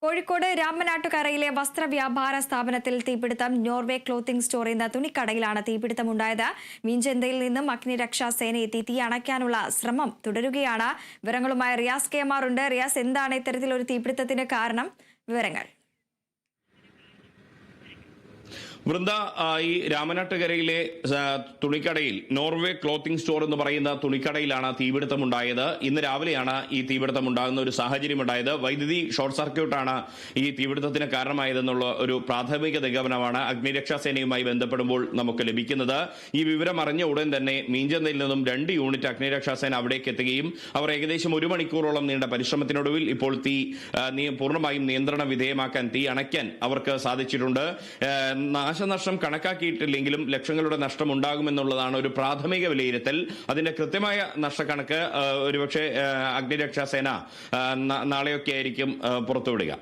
കോഴിക്കോട് രാമനാട്ടുകരയിലെ വസ്ത്രവ്യാപാര സ്ഥാപനത്തിൽ തീപിടുത്തം. Norway clothing store എന്ന തുണിക്കടയിലാണ് തീപിടുത്തമുണ്ടായത്. മീഞ്ചന്തയിൽ നിന്നും അഗ്നിരക്ഷാ സേന എത്തി തീ അണയ്ക്കാനുള്ള ശ്രമം തുടരുകയാണ്. വിവരങ്ങളുമായി റിയാസ് KMR ഉണ്ട്. റിയാസ്, എന്താണ് ഇത്തരത്തിലൊരു തീപിടുത്തത്തിന് കാരണം? വിവരങ്ങൾ. വൃന്ദ, ഈ രാമനാട്ടുകരയിലെ തുണിക്കടയിൽ നോർവേ ക്ലോത്തിംഗ് സ്റ്റോർ എന്ന് പറയുന്ന തുണിക്കടയിലാണ് തീപിടുത്തമുണ്ടായത്. ഇന്ന് രാവിലെയാണ് ഈ തീപിടുത്തം ഉണ്ടാകുന്ന ഒരു സാഹചര്യം ഉണ്ടായത്. വൈദ്യുതി ഷോർട്ട് സർക്യൂട്ടാണ് ഈ തീപിടുത്തത്തിന് കാരണമായതെന്നുള്ള ഒരു പ്രാഥമിക നിഗമനമാണ് അഗ്നിരക്ഷാ സേനയുമായി ബന്ധപ്പെടുമ്പോൾ നമുക്ക് ലഭിക്കുന്നത്. ഈ വിവരം അറിഞ്ഞ ഉടൻ തന്നെ മീഞ്ചന്തയിൽ നിന്നും 2 യൂണിറ്റ് അഗ്നിരക്ഷാ സേന അവിടേക്ക് എത്തുകയും അവർ ഏകദേശം 1 മണിക്കൂറോളം നീണ്ട പരിശ്രമത്തിനൊടുവിൽ ഇപ്പോൾ തീ പൂർണ്ണമായും നിയന്ത്രണ വിധേയമാക്കാൻ, തീ അണയ്ക്കാൻ അവർക്ക് സാധിച്ചിട്ടുണ്ട്. നാശനഷ്ടം കണക്കാക്കിയിട്ടില്ലെങ്കിലും ലക്ഷങ്ങളുടെ നഷ്ടം ഉണ്ടാകുമെന്നുള്ളതാണ് ഒരു പ്രാഥമിക വിലയിരുത്തൽ. അതിന്റെ കൃത്യമായ നഷ്ടക്കണക്ക് ഒരുപക്ഷെ അഗ്നിരക്ഷാ സേന നാളെയൊക്കെ ആയിരിക്കും പുറത്തുവിടുക.